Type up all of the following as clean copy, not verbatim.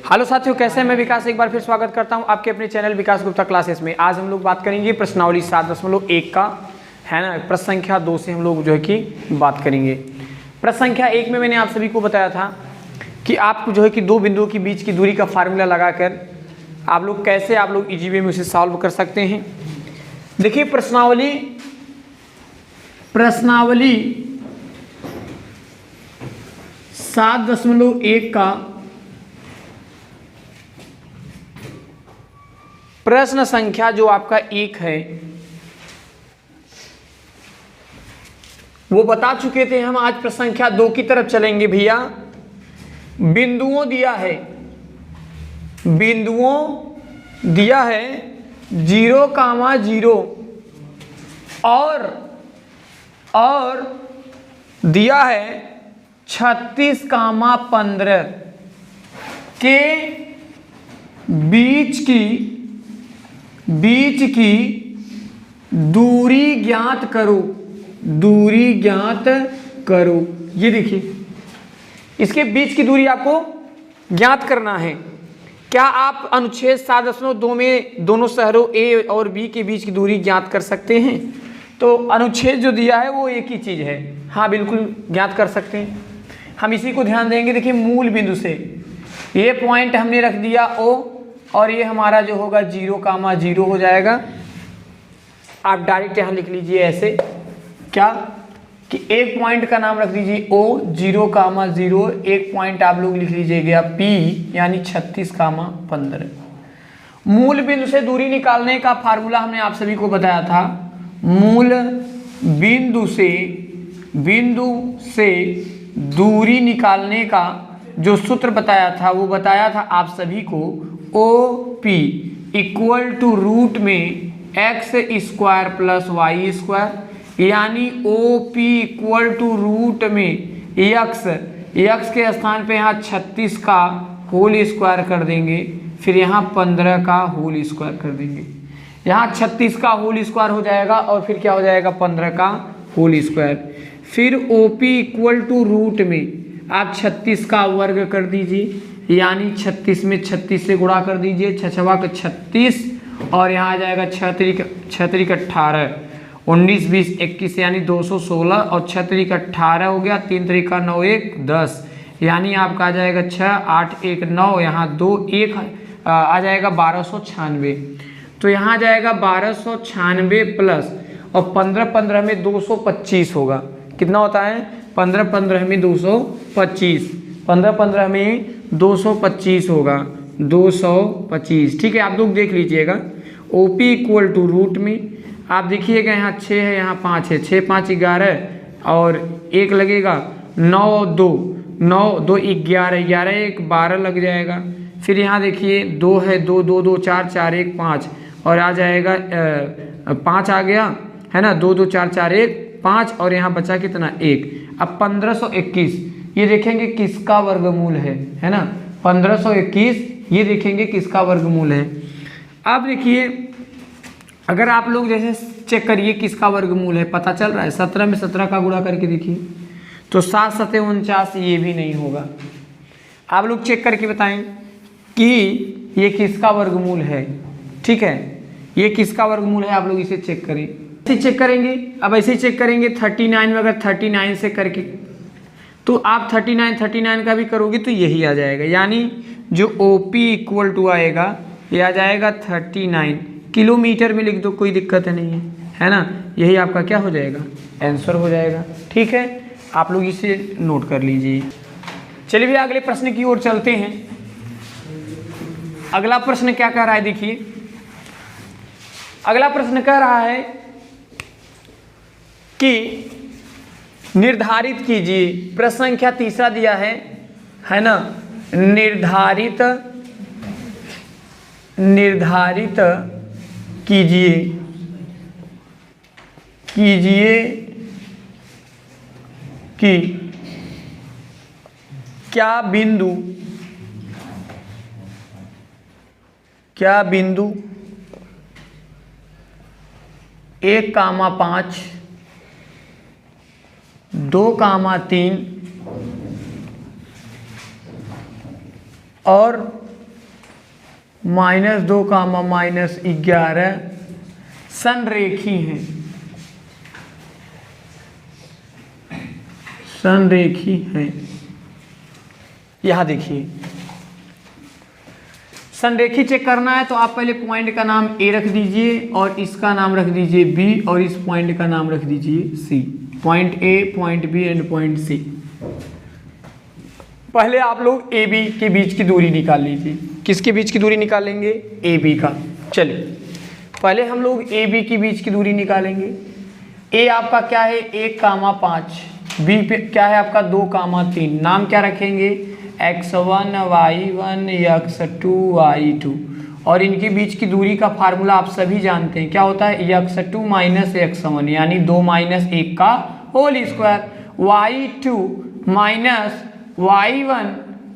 Hello साथियों, कैसे हैं? मैं विकास एक बार फिर स्वागत करता हूं आपके अपने चैनल विकास गुप्ता क्लासेस में। आज हम लोग बात करेंगे प्रश्नावली 7.1 का, है ना। प्रश्न संख्या 2 से हम लोग जो है कि बात करेंगे। प्रश्न संख्या 1 में मैंने आप सभी को बताया था कि आपको जो है कि दो बिंदुओं के बीच की दूरी का फार्मूला लगाकर आप लोग कैसे इजी वे में उसे सॉल्व कर सकते हैं। देखिए प्रश्नावली 7.1 का प्रश्न संख्या जो आपका 1 है वो बता चुके थे हम। आज प्रश्न संख्या 2 की तरफ चलेंगे भैया। बिंदुओं दिया है 0,0 और दिया है 36,15 के बीच की दूरी ज्ञात करो। ये देखिए, इसके बीच की दूरी आपको ज्ञात करना है। क्या आप अनुच्छेद 7.2 में दोनों शहरों ए और बी के बीच की दूरी ज्ञात कर सकते हैं? तो अनुच्छेद जो दिया है वो एक ही चीज़ है। हाँ, बिल्कुल ज्ञात कर सकते हैं। हम इसी को ध्यान देंगे। देखिए, मूल बिंदु से ये पॉइंट हमने रख दिया O, और ये हमारा जो होगा 0,0 हो जाएगा। आप डायरेक्ट यहाँ लिख लीजिए ऐसे, क्या कि एक पॉइंट का नाम रख दीजिए O, 0,0, एक पॉइंट आप लोग लिख लीजिएगा P, यानी 36,15। मूल बिंदु से दूरी निकालने का फार्मूला हमने आप सभी को बताया था। मूल बिंदु से दूरी निकालने का जो सूत्र बताया था वो बताया था आप सभी को OP इक्वल टू रूट में x² प्लस y², यानी OP इक्वल टू रूट में x के स्थान पे यहाँ 36 का होल स्क्वायर कर देंगे, फिर यहाँ 15 का होल स्क्वायर कर देंगे। यहाँ 36 का होल स्क्वायर हो जाएगा और फिर क्या हो जाएगा 15 का होल स्क्वायर। फिर OP इक्वल टू रूट में आप 36 का वर्ग कर दीजिए, यानी 36 में 36 से गुणा कर दीजिए, 6 6 का 36, और यहाँ आ जाएगा 6 3 18, 19 20 21, यानी 216, और 6 3 18 हो गया, 3 3 9 1 10, यानी आपका आ जाएगा 6 8 1 9, यहाँ 2 1 आ जाएगा 1296। तो यहाँ आ जाएगा 1296 प्लस और 15 15 में 225 होगा। कितना होता है? 15 15 में 225, 15 15 में 225 होगा, 225। ठीक है, आप लोग देख लीजिएगा। OP इक्वल टू रूट में आप देखिएगा, यहाँ 6 है, यहाँ 5 है, 6 5 11, और 1 लगेगा, 9 और 2 9 2 11 11 1 12 लग जाएगा। फिर यहाँ देखिए 2 है, 2 2 2 4 4 1 5, और आ जाएगा 5 आ गया, है ना। 2 2 4 4 1 5, और यहाँ बचा कितना 1। अब 1521 ये देखेंगे किसका वर्गमूल है ना। 1521 ये देखेंगे किसका वर्गमूल है। अब देखिए, अगर आप लोग जैसे चेक करिए किसका वर्गमूल है, पता चल रहा है। 17 में 17 का गुणा करके देखिए, तो 7 7 49, ये भी नहीं होगा। आप लोग चेक करके बताएं कि ये किसका वर्गमूल है। ठीक है, ये किसका वर्गमूल है, आप लोग इसे चेक करें। ऐसे चेक करेंगे, अब ऐसे चेक करेंगे 39 में, अगर 39 से करके, तो आप 39 का भी करोगे तो यही आ जाएगा, यानी जो OP इक्वल टू आएगा ये आ जाएगा 39। किलोमीटर में लिख दो, कोई दिक्कत नहीं है ना। यही आपका क्या हो जाएगा, आंसर हो जाएगा। ठीक है, आप लोग इसे नोट कर लीजिए। चलिए भैया अगले प्रश्न की ओर चलते हैं। अगला प्रश्न क्या कह रहा है, देखिए। अगला प्रश्न कह रहा है कि निर्धारित कीजिए। प्रश्न संख्या 3 दिया है ना। निर्धारित कीजिए कि क्या बिंदु 1,5 2,3 और -2 कामा -11 संरेखी हैं, संरेखी हैं। यहां देखिए, संरेखी चेक करना है तो आप पहले पॉइंट का नाम ए रख दीजिए और इसका नाम रख दीजिए बी और इस पॉइंट का नाम रख दीजिए C. Point A, point B and point C. पहले आप लोग ए बी के बीच की दूरी निकाल लीजिए। किसके बीच की दूरी निकालेंगे? ए बी का। चलिए पहले हम लोग ए बी के बीच की दूरी निकालेंगे। ए आपका क्या है? 1 कामा 5। बी पे क्या है आपका? 2 कामा 3। नाम क्या रखेंगे? x1 y1 x2 y2। और इनके बीच की दूरी का फार्मूला आप सभी जानते हैं, क्या होता है? x2 माइनस x1 यानी 2 माइनस 1 का whole square, y2 minus y1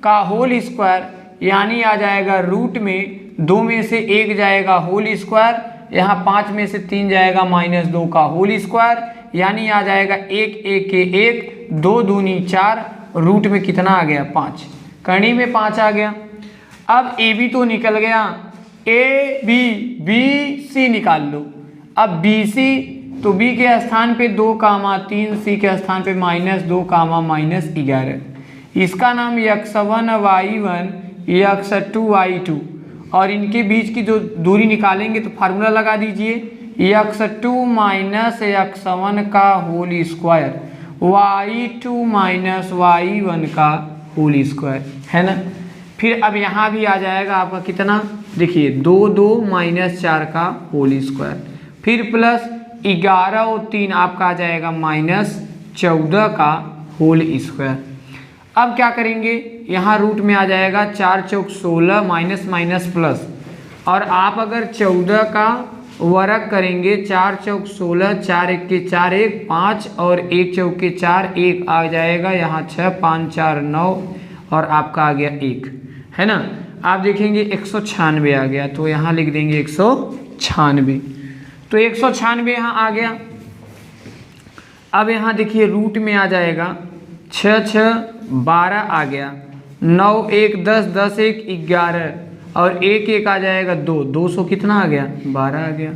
का होल स्क्वायर यानी आ जाएगा रूट में 2 में से 1 जाएगा होल स्क्वायर, यहाँ 5 में से 3 जाएगा -2 का होल स्क्वायर यानी आ जाएगा 1 1 के 1, 2 दूनी 4, रूट में कितना आ गया? 5। करनी में 5 आ गया। अब ए बी तो निकल गया, ए बी बी सी निकाल लो। अब बी सी तो बी के स्थान पे 2 कामा 3, सी के स्थान पे -2 कामा -11। इसका नाम x1 y1 x2 y2 और इनके बीच की जो दूरी निकालेंगे तो फार्मूला लगा दीजिए x2 माइनस x1 का whole square y2 minus y1 का होल स्क्वायर, है ना। फिर अब यहाँ भी आ जाएगा आपका कितना? देखिए 2 2 माइनस 4 का होल स्क्वायर, फिर प्लस 11 और 3 आपका आ जाएगा -14 का होल स्क्वायर। अब क्या करेंगे? यहाँ रूट में आ जाएगा 4 चौक 16 माइनस माइनस प्लस, और आप अगर 14 का वर्ग करेंगे 4 चौक 16, 4 1 के 4 1 5 और 1 चौक के 4 1 आ जाएगा, यहाँ 6 5 4 9 और आपका आ गया 1, है ना। आप देखेंगे 196 आ गया तो यहाँ लिख देंगे 196, तो 196 यहाँ आ गया। अब यहाँ देखिए रूट में आ जाएगा 6 6 12 आ गया, 9 1 10 10 1 11 और 1 1 आ जाएगा 2, 200 कितना आ गया? 12 आ गया।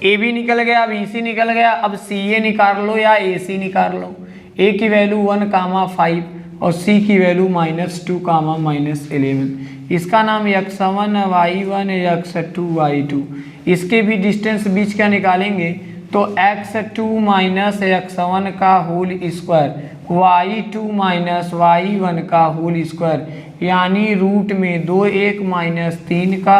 ए बी निकल गया, अब ई सी निकल गया। अब सी ए निकाल लो या ए सी निकाल लो। ए की वैल्यू 1 कामा 5 और सी की वैल्यू -2 कामा -11। इसका नाम x1 y1 x2 y2। इसके भी डिस्टेंस बीच का निकालेंगे तो x2 माइनस x1 का whole square y2 minus y1 का होल स्क्वायर यानी रूट में 2 1 माइनस 3 का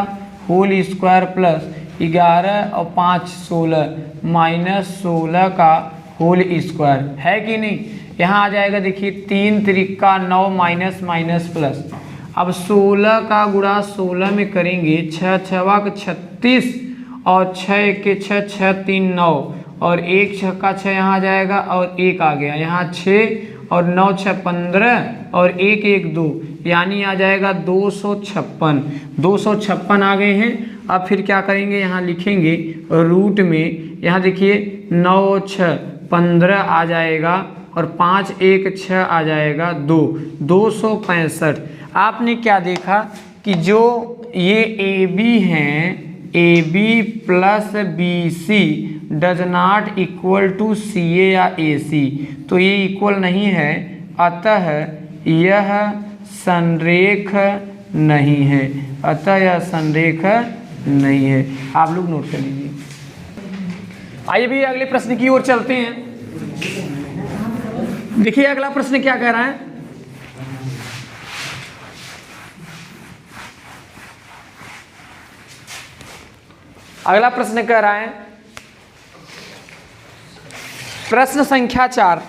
होल स्क्वायर प्लस 11 और 5 16 -16 का होल स्क्वायर, है कि नहीं। यहाँ आ जाएगा देखिए 3 त्रिका 9 माइनस माइनस प्लस। अब 16 का गुणा 16 में करेंगे 6 6 का 36 और 6 1 के 6 6 3 9 और 1 6 का 6 यहाँ आ जाएगा और 1 आ गया, यहाँ 6 और 9 6 15 और 1 1 2 यानी आ जाएगा 256। 256 आ गए हैं। अब फिर क्या करेंगे? यहाँ लिखेंगे रूट में, यहाँ देखिए 9 6 15 आ जाएगा और 5 1 6 आ जाएगा 2, 265। आपने क्या देखा कि जो ये ए बी हैं, A B plus B C does not equal to C A या ए सी, तो ये इक्वल नहीं है, अतः यह संरेख नहीं है, अतः यह संरेख नहीं है। आप लोग नोट कर लीजिए। आइए भी अगले प्रश्न की ओर चलते हैं। देखिए अगला प्रश्न क्या कह रहा है? अगला प्रश्न कह रहा है, प्रश्न संख्या 4,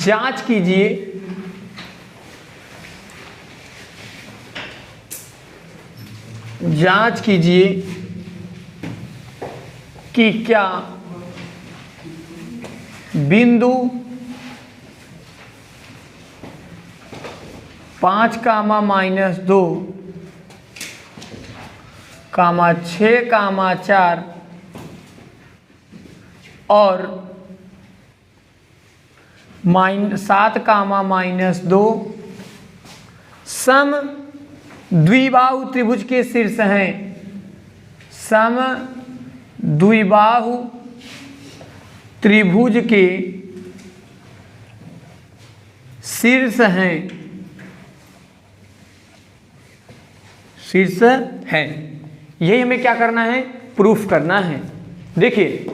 जांच कीजिए कि क्या बिंदु 5 कामा -2 कामा 6 कामा 4 और 7 कामा -2 सम द्विबाहु त्रिभुज के शीर्ष हैं, सम द्विबाहु त्रिभुज के शीर्ष हैं, शीर्ष है। यही हमें क्या करना है, प्रूफ करना है। देखिए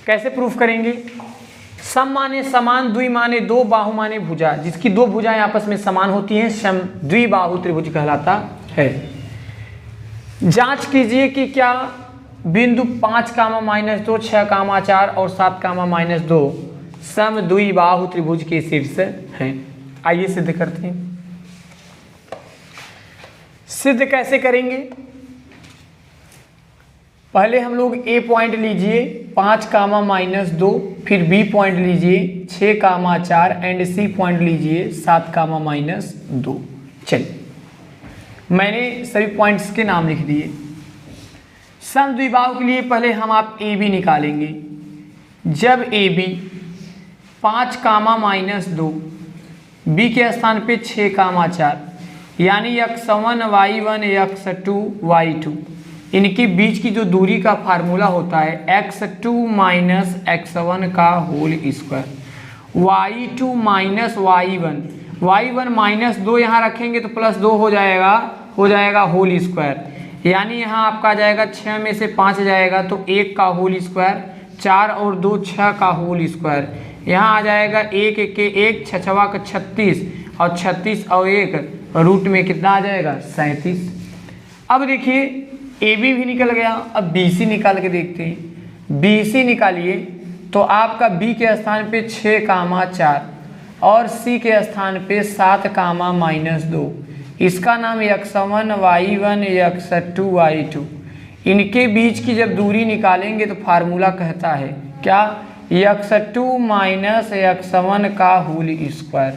कैसे प्रूफ करेंगे। सम माने समान, द्वि माने दो, बाहु माने भुजा, जिसकी दो भुजाएं आपस में समान होती हैं सम द्विबाहु त्रिभुज कहलाता है। जांच कीजिए कि क्या बिंदु 5, -2, 6, 4 और 7, -2 सम द्विबाहु त्रिभुज के शीर्ष हैं। आइए सिद्ध करते हैं। सिद्ध कैसे करेंगे, पहले हम लोग ए पॉइंट लीजिए 5, -2, फिर बी पॉइंट लीजिए 6, 4 एंड सी पॉइंट लीजिए 7, -2। चलिए मैंने सभी पॉइंट्स के नाम लिख दिए। सम द्विबाहु के लिए पहले हम आप ए बी निकालेंगे। जब ए बी 5, -2 बी के स्थान पे 6, 4 यानी x1 y1 x2 y2, इनके बीच की जो दूरी का फार्मूला होता है x2 - x1 का होल स्क्वायर, y2 - y1 -2 यहाँ रखेंगे तो +2 हो जाएगा होल स्क्वायर। यानी यहाँ आपका आ जाएगा 6 में से 5 जाएगा तो 1 का होल स्क्वायर, 4 और 2 6 का होल स्क्वायर। यहाँ आ जाएगा 1 के 1, 6 6 का 36 और 36 और 1 रूट में कितना आ जाएगा 37। अब देखिए ए बी भी निकल गया। अब बी सी निकाल के देखते हैं। बी सी निकालिए तो आपका बी के स्थान पे 6, 4 और सी के स्थान पे 7, -2, इसका नाम x1 y1 x2 y2। इनके बीच की जब दूरी निकालेंगे तो फार्मूला कहता है क्या, x2 - x1 का होल स्क्वायर,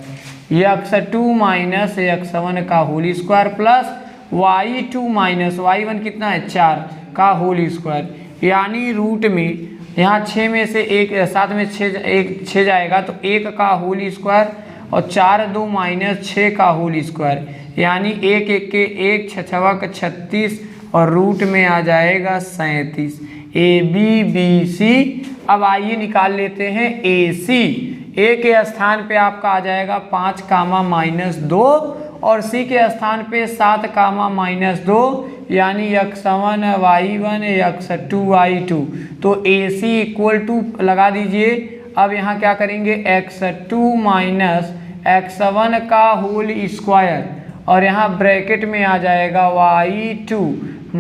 x2 - x1 का whole square plus y2 - y1 कितना है 4 का होल स्क्वायर। यानी रूट में यहाँ 6 में से 1 7 में 6 जाएगा तो 1 का होल स्क्वायर और 4 2 -6 का होल स्क्वायर। यानी 1 1 के 1, 6 6 का 36 और रूट में आ जाएगा 37। A B B C. अब आइए निकाल लेते हैं ए सी। ए के स्थान पे आपका आ जाएगा 5, -2 और सी के स्थान पे 7, -2 यानी x1 y1 x2 y2। तो ए सी इक्वल टू लगा दीजिए। अब यहाँ क्या करेंगे, x2 - x1 का होल स्क्वायर और यहाँ ब्रैकेट में आ जाएगा y2 -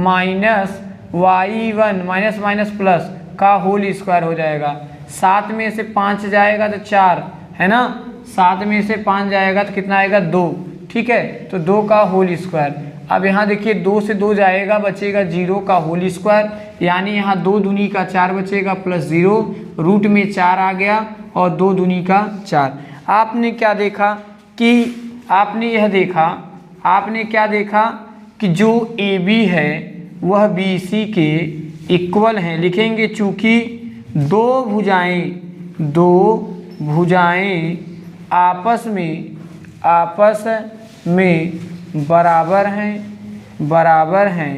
y1 प्लस का होल स्क्वायर हो जाएगा। 7 में से 5 जाएगा तो 4 है ना, 7 में से 5 जाएगा तो कितना आएगा 2, ठीक है, तो 2 का होल स्क्वायर। अब यहाँ देखिए 2 से 2 जाएगा, बचेगा 0 का होल स्क्वायर। यानी यहाँ 2 दूनी का 4 बचेगा प्लस 0, रूट में 4 आ गया और 2 दूनी का 4। आपने क्या देखा कि आपने क्या देखा कि जो ए बी है वह बी सी के इक्वल हैं। लिखेंगे चूँकि दो भुजाएं आपस में बराबर हैं,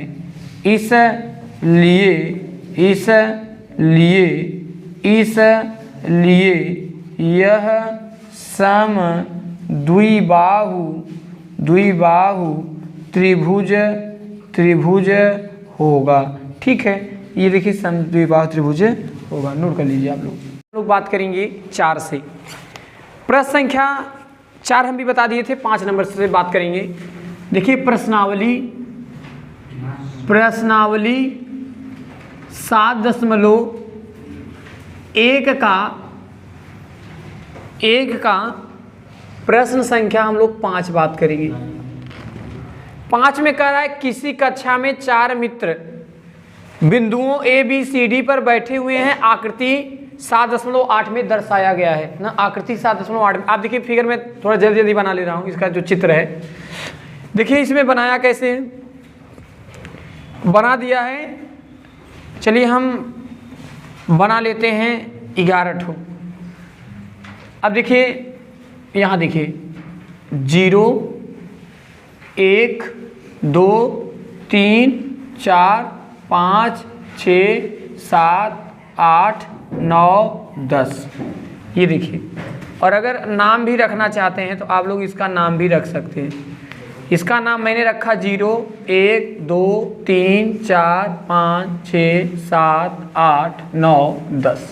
इसलिए यह सम द्विबाहु त्रिभुज होगा। ठीक है, ये देखिए सम द्विबाहु त्रिभुज होगा। नोट कर लीजिए आप लोग बात करेंगे 4 से। प्रश्न संख्या 4 हम भी बता दिए थे, 5 नंबर से बात करेंगे। देखिए प्रश्नावली 7.1 का प्रश्न संख्या हम लोग 5 बात करेंगे। 5 में कह रहा है किसी कक्षा में 4 मित्र बिंदुओं A B C D पर बैठे हुए हैं। आकृति 7.8 में दर्शाया गया है ना, आकृति 7.8 में। आप देखिए फिगर में थोड़ा जल्दी बना ले रहा हूँ। इसका जो चित्र है देखिए, इसमें बनाया कैसे बना दिया है। चलिए हम बना लेते हैं 11 ठो। अब देखिए यहाँ देखिए 0 1 2 3 4 5 6 7 8 9 10, ये देखिए। और अगर नाम भी रखना चाहते हैं तो आप लोग इसका नाम भी रख सकते हैं। इसका नाम मैंने रखा 0 1 2 3 4 5 6 7 8 9 10।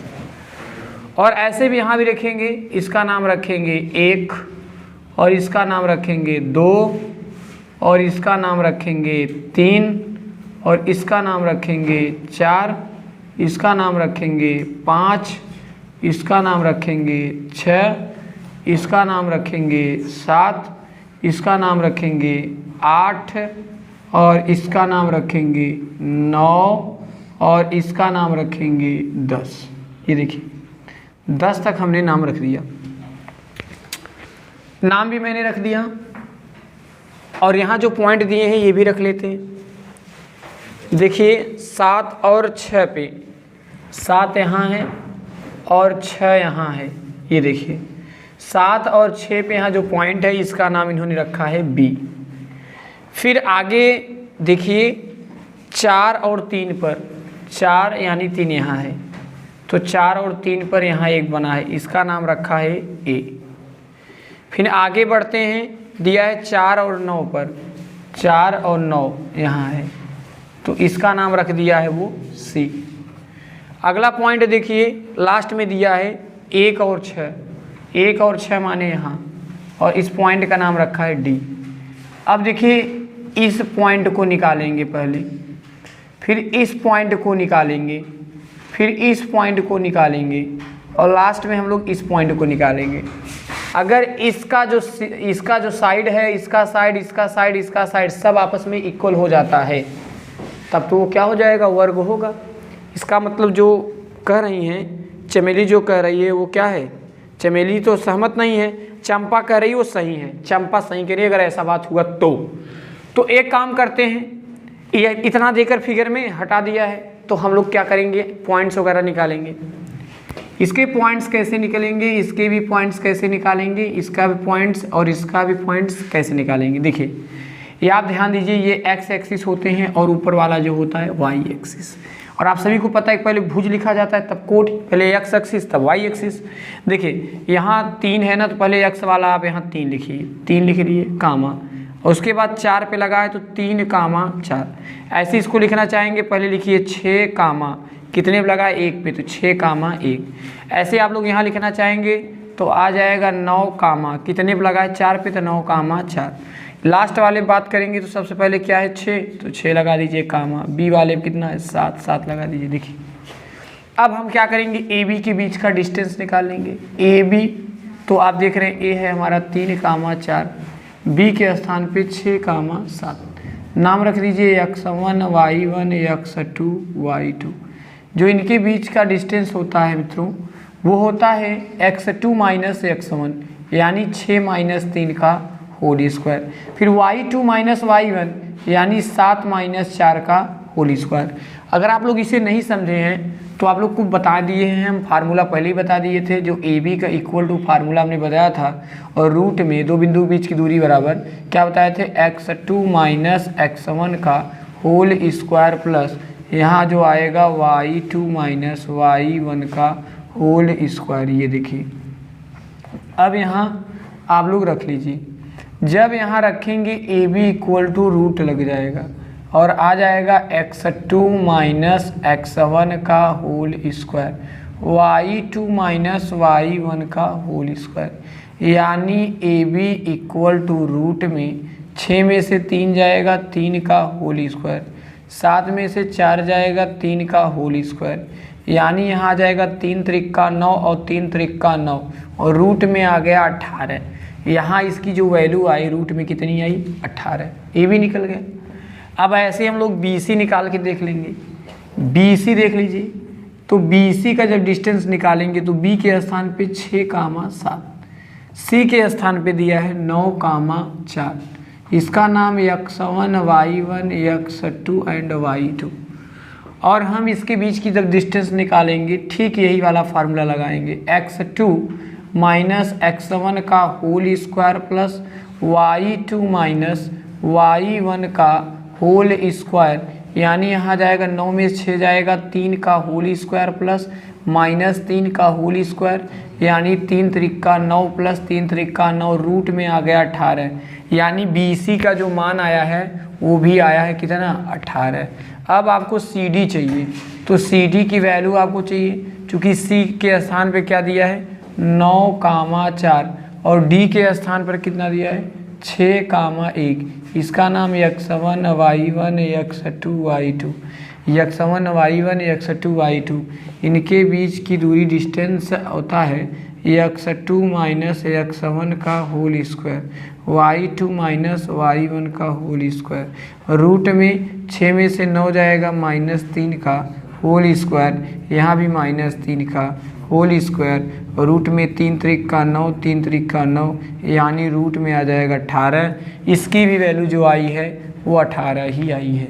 और ऐसे भी यहाँ भी रखेंगे, इसका नाम रखेंगे 1 और इसका नाम रखेंगे 2 और इसका नाम रखेंगे 3 और इसका नाम रखेंगे 4, इसका नाम रखेंगे 5, इसका नाम रखेंगे 6, इसका नाम रखेंगे 7, इसका नाम रखेंगे 8 और इसका नाम रखेंगे 9 और इसका नाम रखेंगे 10। ये देखिए 10 तक हमने नाम रख दिया। नाम भी मैंने रख दिया और यहाँ जो पॉइंट दिए हैं ये भी रख लेते हैं। देखिए 7 और 6 पे, 7 यहाँ है और 6 यहाँ है। ये देखिए 7 और 6 पे यहाँ जो पॉइंट है इसका नाम इन्होंने रखा है बी। फिर आगे देखिए 4 और 3 पर, 4 यानी 3 यहाँ है तो 4 और 3 पर यहाँ एक बना है, इसका नाम रखा है ए। फिर आगे बढ़ते हैं, दिया है 4 और 9 पर, 4 और 9 यहाँ है तो इसका नाम रख दिया है वो सी। अगला पॉइंट देखिए लास्ट में दिया है 1 और 6, 1 और 6 माने यहाँ और इस पॉइंट का नाम रखा है डी। अब देखिए इस पॉइंट को निकालेंगे पहले, फिर इस पॉइंट को निकालेंगे, फिर इस पॉइंट को निकालेंगे और लास्ट में हम लोग इस पॉइंट को निकालेंगे। अगर इसका जो साइड है, इसका साइड, इसका साइड, इसका साइड सब आपस में इक्वल हो जाता है तब तो वो क्या हो जाएगा, वर्ग होगा। इसका मतलब जो कह रही हैं चमेली, जो कह रही है वो क्या है, चमेली तो सहमत नहीं है, चंपा कह रही है वो सही है, चंपा सही कह रही है। अगर ऐसा बात हुआ तो एक काम करते हैं, ये इतना देकर फिगर में हटा दिया है तो हम लोग क्या करेंगे, पॉइंट्स वगैरह निकालेंगे। इसके पॉइंट्स कैसे निकलेंगे, इसके भी पॉइंट्स कैसे निकालेंगे, इसका भी पॉइंट्स और इसका भी पॉइंट्स कैसे निकालेंगे। देखिए ये आप ध्यान दीजिए, ये एक्स एक्सिस होते हैं और ऊपर वाला जो होता है वाई एक्सिस। और आप सभी को पता है पहले भुज लिखा जाता है तब कोट, पहले एक्स एक्सिस तब वाई एक्सिस। देखिए यहाँ 3 है ना तो पहले एक्स वाला आप यहाँ 3 लिखिए, 3 लिख लिए कामा, और उसके बाद 4 पे लगा है तो 3 कामा 4। ऐसे इसको लिखना चाहेंगे, पहले लिखिए 6 कामा कितने पे लगा है 1 पे तो 6 कामा 1। ऐसे आप लोग यहाँ लिखना चाहेंगे तो आ जाएगा 9 कामा कितने पे लगा है 4 पे तो 9 कामा 4। लास्ट वाले बात करेंगे तो सबसे पहले क्या है 6 तो 6 लगा दीजिए कामा, बी वाले कितना है 7, 7 लगा दीजिए। देखिए अब हम क्या करेंगे, ए बी के बीच का डिस्टेंस निकाल लेंगे। ए बी तो आप देख रहे हैं ए है हमारा 3 कामा 4, बी के स्थान पे 6 कामा 7। नाम रख दीजिए x1 y1 x2 y2। जो इनके बीच का डिस्टेंस होता है मित्रों वो होता है x2 माइनस x1 यानी 6 माइनस 3 का होल स्क्वायर, फिर y2 माइनस y1 यानी 7 माइनस 4 का होल स्क्वायर। अगर आप लोग इसे नहीं समझे हैं तो आप लोग को बता दिए हैं, हम फार्मूला पहले ही बता दिए थे, जो ए बी का इक्वल टू फार्मूला हमने बताया था। और रूट में दो बिंदु के बीच की दूरी बराबर क्या बताए थे, x2 माइनस x1 का होल स्क्वायर प्लस यहाँ जो आएगा y2 माइनस y1 का होल स्क्वायर। ये देखिए अब यहाँ आप लोग रख लीजिए, जब यहाँ रखेंगे A B equal to root लग जाएगा और आ जाएगा x2 माइनस x1 का whole square, y2 minus y1 का होल स्क्वायर, यानी A B equal to root में 6 में से 3 जाएगा 3 का होल स्क्वायर, 7 में से 4 जाएगा 3 का होल स्क्वायर, यानी यहाँ आ जाएगा 3 त्रिक्का 9 और 3 त्रिक्का 9 और रूट में आ गया 18। यहाँ इसकी जो वैल्यू आई रूट में कितनी आई 18, ए भी निकल गया। अब ऐसे हम लोग बी सी निकाल के देख लेंगे। बी सी देख लीजिए, तो बी सी का जब डिस्टेंस निकालेंगे तो बी के स्थान पे 6 कामा 7, सी के स्थान पे दिया है 9 कामा 4, इसका नाम x1 y1 x2 and y2। और हम इसके बीच की जब डिस्टेंस निकालेंगे ठीक यही वाला फार्मूला लगाएंगे, x2 माइनस x1 का whole square plus y2 minus y1 का होल स्क्वायर, यानी यहाँ जाएगा 9 में 6 जाएगा 3 का होल स्क्वायर प्लस -3 का होल स्क्वायर, यानी 3 त्रिका 9 प्लस 3 त्रिका 9, रूट में आ गया 18, यानी BC का जो मान आया है वो भी आया है कितना 18। अब आपको CD चाहिए, तो CD की वैल्यू आपको चाहिए, चूँकि C के स्थान पे क्या दिया है 9,4 और D के स्थान पर कितना दिया है 6,1, इसका नाम x1 y1 x2 y2, x1 y1 x2 y2, इनके बीच की दूरी डिस्टेंस होता है x2 माइनस x1 का whole square, y2 minus y1 का होल स्क्वायर, रूट में 6 में से 9 जाएगा -3 का होल स्क्वायर, यहाँ भी -3 का होल स्क्वायर, रूट में 3 त्रिका 9 3 त्रिका 9, यानी रूट में आ जाएगा 18। इसकी भी वैल्यू जो आई है वो 18 ही आई है।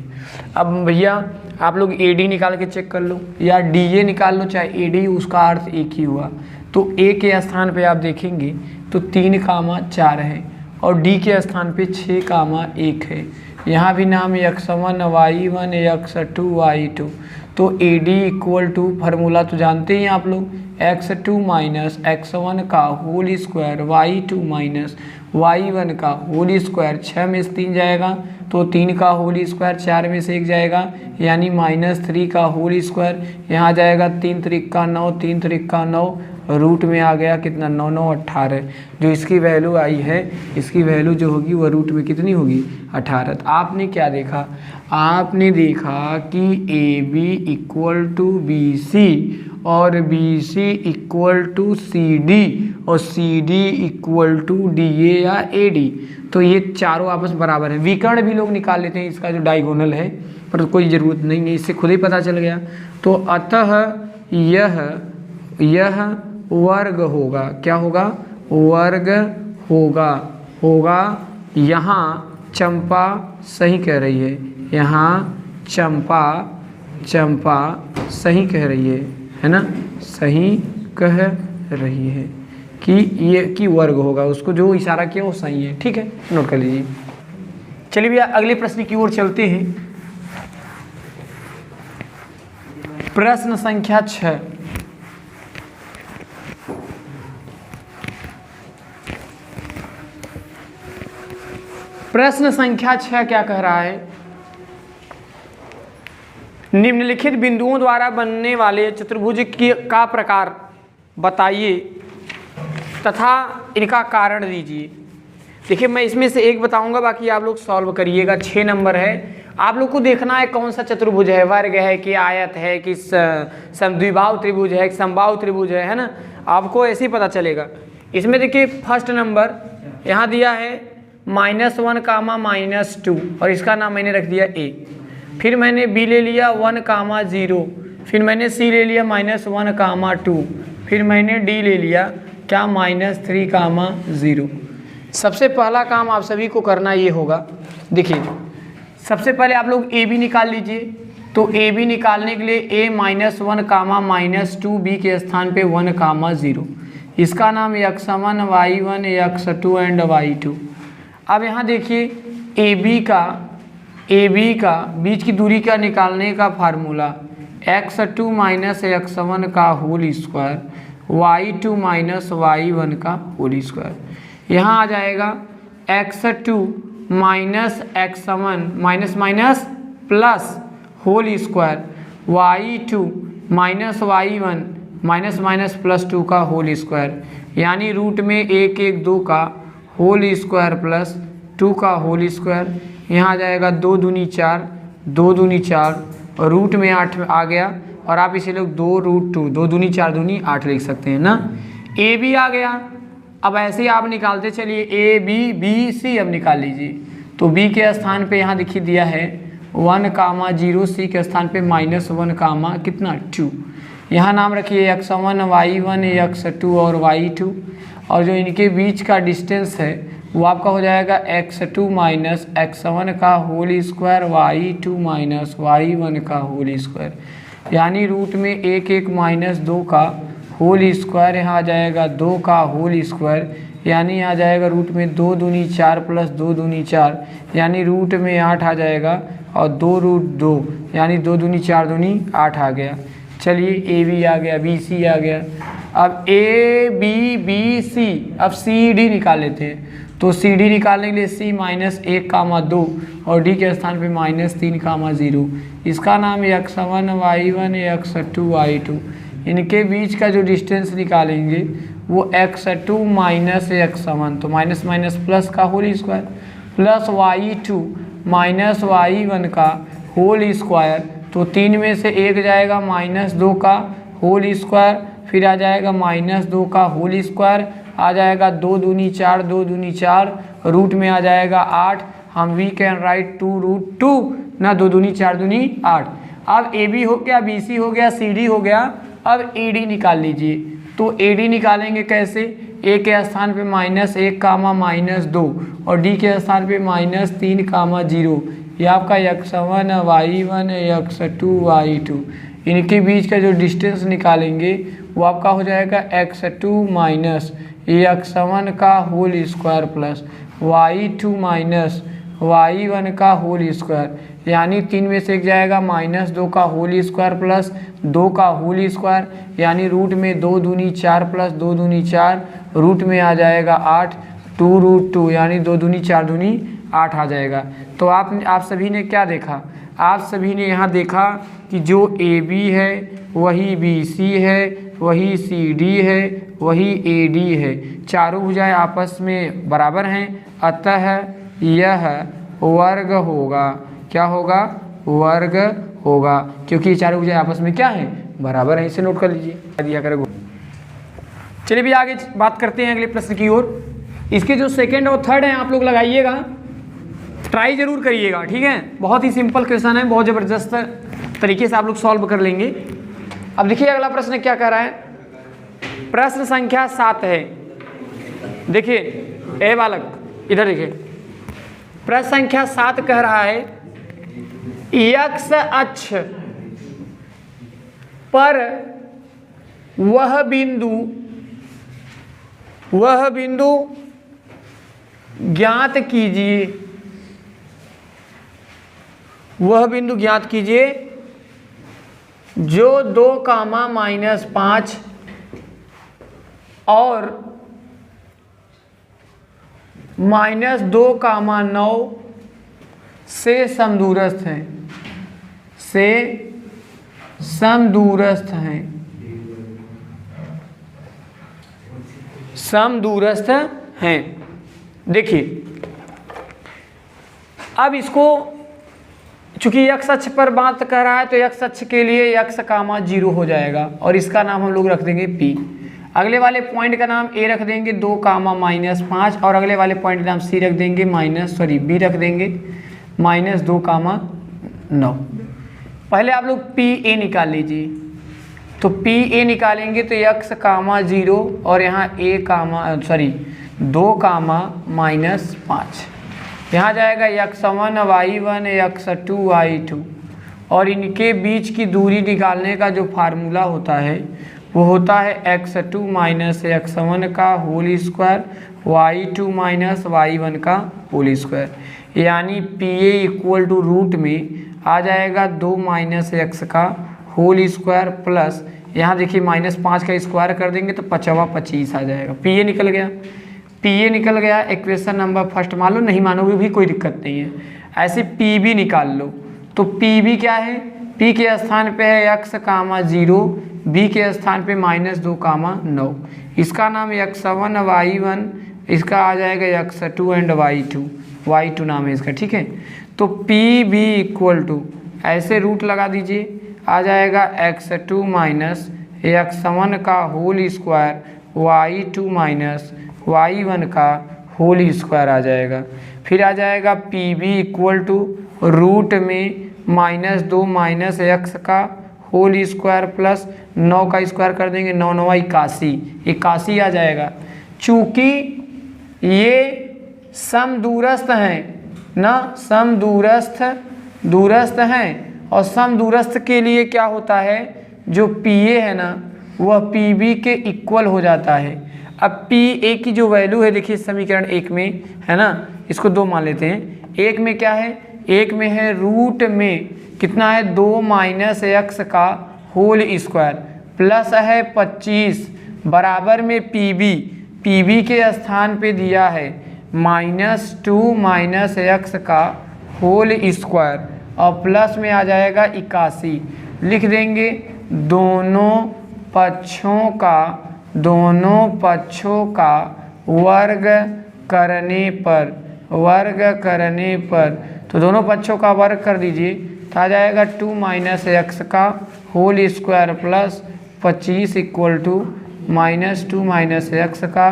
अब भैया आप लोग AD निकाल के चेक कर लो या DA निकाल लो, चाहे AD, उसका अर्थ एक ही हुआ। तो A के स्थान पे आप देखेंगे तो 3,4 है और D के स्थान पे 6,1 है। यहाँ भी नाम x1 y1 x2 y2, तो AD इक्वल टू फार्मूला तो जानते हैं आप लोग, x2 माइनस x1 का whole square y2 minus y1 का होल स्क्वायर, 6 में से 3 जाएगा तो 3 का होल स्क्वायर, 4 में से 1 जाएगा यानी -3 का होल स्क्वायर, यहाँ जाएगा 3 त्रिका 9 3 त्रिका 9, रूट में आ गया कितना 9 9 18, जो इसकी वैल्यू आई है, इसकी वैल्यू जो होगी वह रूट में कितनी होगी 18। तो आपने क्या देखा, आपने देखा कि AB इक्वल टू BC और BC इक्वल टू CD और CD इक्वल टू DA या AD, तो ये चारों आपस बराबर हैं। विकर्ण भी लोग निकाल लेते हैं इसका जो डायगोनल है, पर कोई ज़रूरत नहीं है, इससे खुद ही पता चल गया। तो अतः यह वर्ग होगा, क्या होगा वर्ग होगा। यहाँ चंपा सही कह रही है, यहाँ चंपा सही कह रही है ना, सही कह रही है कि ये कि वर्ग होगा, उसको जो इशारा किया वो सही है। ठीक है, नोट कर लीजिए। चलिए भैया अगले प्रश्न की ओर चलते हैं। प्रश्न संख्या 6। प्रश्न संख्या 6 क्या कह रहा है, निम्नलिखित बिंदुओं द्वारा बनने वाले चतुर्भुज का प्रकार बताइए तथा इनका कारण दीजिए। देखिए मैं इसमें से एक बताऊंगा, बाकी आप लोग सॉल्व करिएगा। 6 नंबर है, आप लोग को देखना है कौन सा चतुर्भुज है, वर्ग है कि आयत है कि समद्विबाहु त्रिभुज है कि समबाहु त्रिभुज है ना, आपको ऐसे ही पता चलेगा। इसमें देखिए फर्स्ट नंबर यहाँ दिया है -1 कामा -2 और इसका नाम मैंने रख दिया A, फिर मैंने B ले लिया 1 कामा 0, फिर मैंने C ले लिया -1 कामा 2, फिर मैंने D ले लिया क्या -3 कामा 0। सबसे पहला काम आप सभी को करना ये होगा, देखिए सबसे पहले आप लोग AB निकाल लीजिए। तो AB निकालने के लिए A -1 कामा -2, B के स्थान पे 1 कामा 0, इसका नाम x1 y1 x2 and y2। अब यहाँ देखिए AB का बीच की दूरी का निकालने का फार्मूला x2 माइनस x1 का whole square y2 minus y1 का होल स्क्वायर। यहाँ आ जाएगा x2 minus x1 minus minus plus whole square y2 minus y1 minus minus plus 2 का होल स्क्वायर, यानी रूट में 1 1 2 का होल स्क्वायर प्लस 2 का होल स्क्वायर। यहाँ आ जाएगा 2 दूनी 4, 2 दूनी 4 और रूट में 8 आ गया, और आप इसे लोग 2√2, 2 दूनी 4 दूनी 8 लिख सकते हैं ना। ए बी आ गया, अब ऐसे ही आप निकालते चलिए ए बी बी सी, अब निकाल लीजिए। तो बी के स्थान पे यहाँ देखिए दिया है 1 कामा 0, सी के स्थान पे -1 कामा कितना 2। यहाँ नाम रखिए x1 y1 x2 और y2, और जो इनके बीच का डिस्टेंस है वो आपका हो जाएगा x2 माइनस x1 का whole square y2 minus y1 का होल स्क्वायर, यानी रूट में 1 1 माइनस 2 का होल स्क्वायर, यहाँ आ जाएगा 2 का होल स्क्वायर, यानी आ जाएगा रूट में 2 दूनी 4 प्लस 2 दूनी 4 यानी रूट में 8 आ जाएगा और 2 रूट 2 यानी 2 दूनी 4 दूनी 8 आ गया। चलिए ए बी आ गया, बी सी आ गया। अब ए बी बी सी, अब सी डी निकाल लेते हैं। तो सी डी निकालने के लिए सी -1, 2 और डी के स्थान पे -3, 0। इसका नाम x1 y1 x2 y2। इनके बीच का जो डिस्टेंस निकालेंगे वो x2 माइनस x1, तो माइनस माइनस प्लस का whole square plus y2 minus y1 का होल स्क्वायर, तो 3 में से 1 जाएगा -2 का होल स्क्वायर, फिर आ जाएगा -2 का होल स्क्वायर, आ जाएगा 2 दूनी 4, 2 दूनी 4, रूट में आ जाएगा 8। हम वी कैन राइट 2 रूट 2 ना, 2 दूनी 4 दूनी 8। अब ए बी हो गया, बी सी हो गया, सी डी हो गया। अब ए डी निकाल लीजिए। तो ए डी निकालेंगे कैसे? ए के स्थान पे -1, -2 और डी के स्थान पे -3, 0। ये आपका x1 y1 x2 y2। इनके बीच का जो डिस्टेंस निकालेंगे वो आपका हो जाएगा x2 माइनस x1 का whole square plus y2 minus y1 का होल स्क्वायर, यानी 3 में से 1 जाएगा -2 का होल स्क्वायर प्लस 2 का होल स्क्वायर, यानी रूट में 2 दूनी 4 प्लस 2 दूनी 4, रूट में आ जाएगा 8, 2 रूट 2 यानी 2 दूनी 4 दूनी 8 आ जाएगा। तो आप सभी ने क्या देखा? आप सभी ने यहाँ देखा कि जो ए बी है वही बी सी है, वही सी डी है, वही ए डी है। चारों भुजाएं आपस में बराबर हैं, अतः यह वर्ग होगा। क्या होगा? वर्ग होगा, क्योंकि चारों भुजाएं आपस में क्या हैं? बराबर हैं। इसे नोट कर लीजिए, दिया करेगा। चलिए भी आगे बात करते हैं अगले प्रश्न की ओर। इसके जो सेकंड और थर्ड हैं आप लोग लगाइएगा, ट्राई जरूर करिएगा, ठीक है। बहुत ही सिंपल क्वेश्चन है, बहुत ज़बरदस्त तरीके से आप लोग सॉल्व कर लेंगे। अब देखिए अगला प्रश्न क्या कह रहा है। प्रश्न संख्या 7 है। देखिए ए बालक इधर देखिए, प्रश्न संख्या 7 कह रहा है x अक्ष पर वह बिंदु ज्ञात कीजिए, वह बिंदु ज्ञात कीजिए जो 2, -5 और -2, 9 से समदूरस्थ हैं, से समदूरस्थ हैं, समदूरस्थ हैं। देखिए अब इसको चूंकि x अक्ष पर बात कर रहा है तो x अक्ष के लिए x, 0 हो जाएगा और इसका नाम हम लोग रख देंगे P। अगले वाले पॉइंट का नाम A रख देंगे 2, -5 और अगले वाले पॉइंट का नाम C रख देंगे B रख देंगे -2, 9। पहले आप लोग PA निकाल लीजिए। तो PA निकालेंगे तो x, 0 और यहाँ A, 2, -5, यहाँ जाएगा x1 y1 x2 y2 और इनके बीच की दूरी निकालने का जो फार्मूला होता है वो होता है x2 माइनस x1 का whole square y2 minus y1 का होल स्क्वायर, यानी PA इक्वल टू रूट में आ जाएगा 2 x का होल स्क्वायर प्लस यहाँ देखिए -5 का स्क्वायर कर देंगे तो 5 25 आ जाएगा। PA निकल गया, PA निकल गया। इक्वेशन नंबर फर्स्ट मान लो, नहीं मानोगे भी कोई दिक्कत नहीं है। ऐसे PB निकाल लो। तो PB क्या है? P के स्थान पे है x, 0, B के स्थान पे -2, 9। इसका नाम x1 y1, इसका आ जाएगा x2 एंड y2 नाम है इसका, ठीक है। तो PB इक्वल टू ऐसे रूट लगा दीजिए, आ जाएगा x2 माइनस x1 का whole square y2 minus y1 का होल स्क्वायर आ जाएगा। फिर आ जाएगा PB इक्वल टू रूट में -2 x का होल स्क्वायर प्लस 9 का स्क्वायर कर देंगे, 9 9 81 आ जाएगा। चूँकि ये समदूरस्थ हैं ना, दूरस्थ हैं और समदूरस्थ के लिए क्या होता है, जो PA है ना वह PB के इक्वल हो जाता है। अब पी ए की जो वैल्यू है देखिए समीकरण 1 में है ना, इसको 2 मान लेते हैं। 1 में क्या है, 1 में है रूट में कितना है 2 माइनस एक्स का होल स्क्वायर प्लस है 25 बराबर में पीबी के स्थान पे दिया है -2 माइनस एक्स का होल स्क्वायर और प्लस में आ जाएगा 81। लिख देंगे दोनों पक्षों का वर्ग करने पर तो दोनों पक्षों का वर्ग कर दीजिए तो आ जाएगा 2 माइनस एक्स का whole square plus 25 equal to -2 minus x का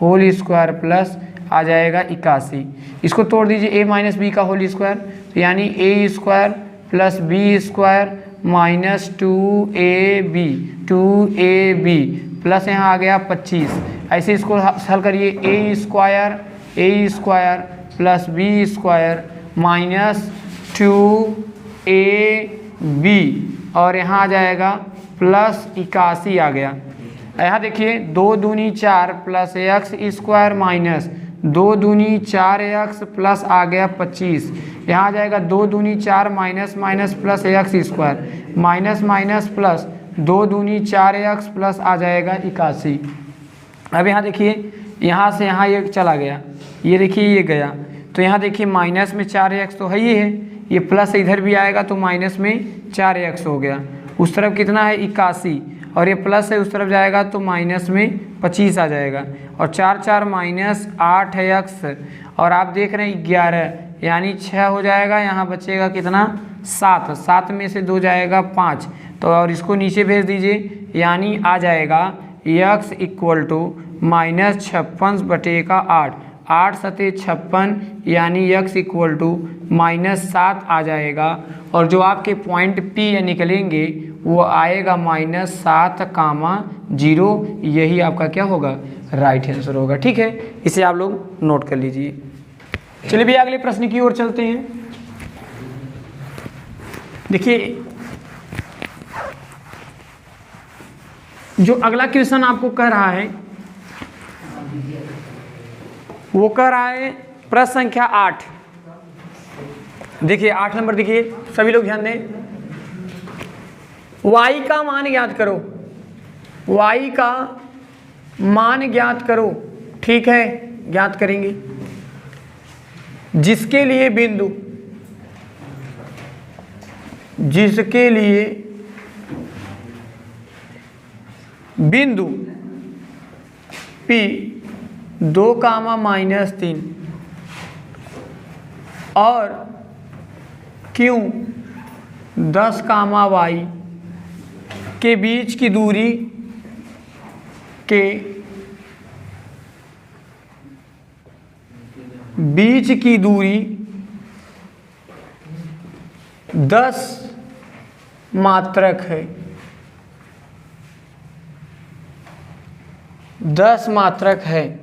होल स्क्वायर प्लस आ जाएगा 81। इसको तोड़ दीजिए a माइनस बी का होल स्क्वायर तो यानी a square plus B square minus 2ab plus यहाँ आ गया 25। ऐसे इसको हल करिए a square plus B square minus 2ab और यहाँ आ जाएगा प्लस 81 आ गया। यहाँ देखिए 2 दूनी 4 प्लस एक्स स्क्वायर माइनस 2 दूनी 4x प्लस आ गया 25। यहाँ आ जाएगा 2 दूनी 4 minus minus plus x square minus minus plus 2 दूनी 4x प्लस आ जाएगा 81। अब यहाँ देखिए यहाँ से यहाँ ये चला गया, ये देखिए ये गया तो यहाँ देखिए माइनस में 4x तो है ही है, ये प्लस इधर भी आएगा तो माइनस में 4x हो गया। उस तरफ कितना है 81 और ये प्लस है उस तरफ जाएगा तो माइनस में 25 आ जाएगा और 4 4 माइनस 8x और आप देख रहे हैं 11 यानी 6 हो जाएगा। यहाँ बचेगा कितना 7 में से 2 जाएगा 5 तो और इसको नीचे भेज दीजिए यानी आ जाएगा x इक्वल टू -56/8 8 सते 56 यानी x इक्वल टू -7 आ जाएगा और जो आपके पॉइंट P निकलेंगे वो आएगा -7,0। यही आपका क्या होगा राइट आंसर होगा। ठीक है, इसे आप लोग नोट कर लीजिए। चलिए भैया अगले प्रश्न की ओर चलते हैं। देखिए जो अगला क्वेश्चन आपको कह रहा है वो कह रहा है प्रश्न संख्या 8। देखिए 8 नंबर देखिए सभी लोग ध्यान दें। y का मान ज्ञात करो, y का मान ज्ञात करो। ठीक है, ज्ञात करेंगे जिसके लिए बिंदु P 2,-3 और Q 10,y के बीच की दूरी (10 मात्रक है। 10 मात्रक है।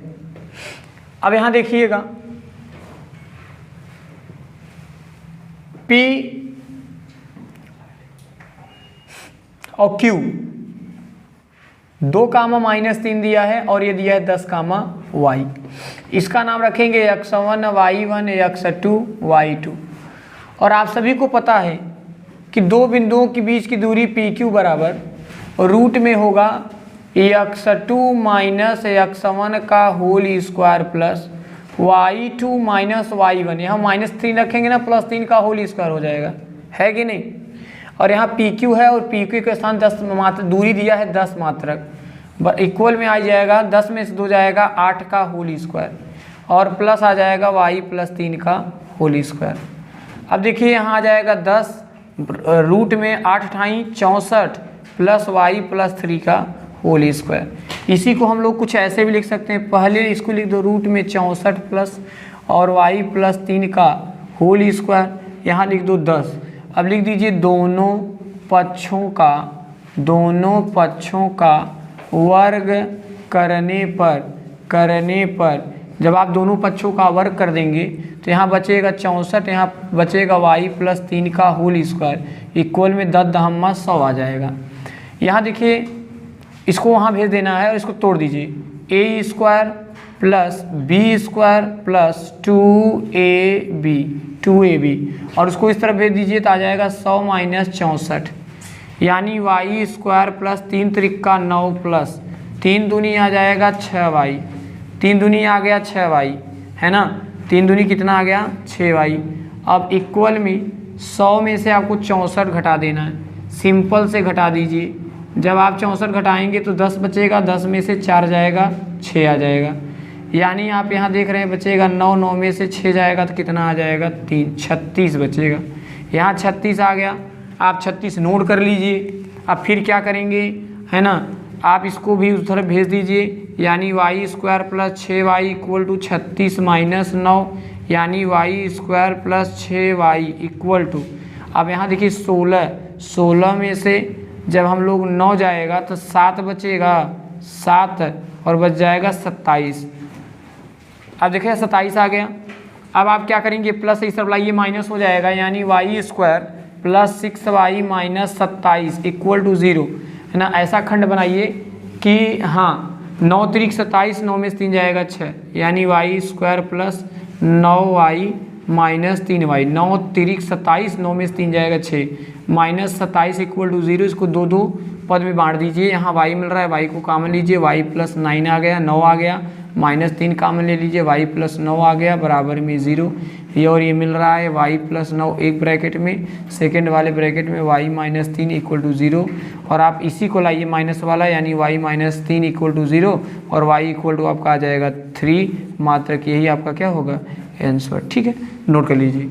अब यहाँ देखिएगा P और Q 2,-3 दिया है और ये दिया है 10,y। इसका नाम रखेंगे x1 y1 x2 y2। और आप सभी को पता है कि दो बिंदुओं के बीच की दूरी PQ बराबर रूट में होगा x2 माइनस x1 का whole square plus y2 minus y1। यहाँ -3 रखेंगे ना, +3 का होल स्क्वायर हो जाएगा, है कि नहीं। और यहाँ PQ है और PQ के स्थान 10 मात्रक दूरी दिया है 10 मात्रक इक्वल में आ जाएगा 10 में से 2 जाएगा 8 का होल स्क्वायर और प्लस आ जाएगा y + 3 का होल स्क्वायर। अब देखिए यहाँ आ जाएगा 10 रूट में 8 × 64 प्लस y + 3 का होल स्क्वायर। इसी को हम लोग कुछ ऐसे भी लिख सकते हैं, पहले इसको लिख दो रूट में 64 प्लस और y + 3 का होल स्क्वायर, यहाँ लिख दो 10। अब लिख दीजिए दोनों पक्षों का वर्ग करने पर जब आप दोनों पक्षों का वर्ग कर देंगे तो यहाँ बचेगा 64, यहाँ बचेगा y + 3 का होल स्क्वायर इक्वल में 10 100 आ जाएगा। यहाँ देखिए इसको वहाँ भेज देना है और इसको तोड़ दीजिए A square plus B square plus 2ab और उसको इस तरफ भेज दीजिए तो आ जाएगा 100 माइनस 64 यानी वाई स्क्वायर प्लस 3 त्रिका 9 प्लस 3 दूनी आ जाएगा 6y, 3 दूनी आ गया 6y है ना, 3 दूनी कितना आ गया 6y। अब इक्वल में 100 में से आपको 64 घटा देना है, सिंपल से घटा दीजिए। जब आप 64 घटाएंगे तो 10 बचेगा, 10 में से 4 जाएगा 6 आ जाएगा, यानी आप यहाँ देख रहे हैं बचेगा 9, 9 में से 6 जाएगा तो कितना आ जाएगा 3, 36 बचेगा। यहाँ 36 आ गया, आप 36 नोट कर लीजिए। अब फिर क्या करेंगे है ना, आप इसको भी उस तरफ भेज दीजिए, यानी y square plus 6y equal to 36 minus 9 यानी y square plus 6y equal to, अब यहाँ देखिए 16 में से जब हम लोग 9 जाएगा तो 7 बचेगा, 7 और बच जाएगा 27। अब देखिए 27 आ गया। अब आप क्या करेंगे, प्लस इस तरफ लाइए माइनस हो जाएगा, यानी y square plus 6y minus 27 equal to 0 है ना। ऐसा खंड बनाइए कि हाँ 9 त्रिक 27, 9 में से 3 जाएगा 6 यानी y square plus 9y minus 3y, 9 त्रिक 27, 9 में से 3 जाएगा 6 माइनस 27 इक्वल टू 0। इसको दो दो पद में बांट दीजिए, यहाँ y मिल रहा है, y को कॉमन लीजिए, y प्लस 9 आ गया, 9 आ गया, माइनस 3 कॉमन ले लीजिए, y प्लस 9 आ गया बराबर में 0। ये और ये मिल रहा है y प्लस 9 एक ब्रैकेट में, सेकेंड वाले ब्रैकेट में y माइनस 3 इक्वल टू 0 और आप इसी को लाइए माइनस वाला, यानी y माइनस 3 इक्वल टू 0 और y इक्वल टू आपका आ जाएगा 3। मात्रक यही आपका क्या होगा आंसर। ठीक है, नोट कर लीजिए।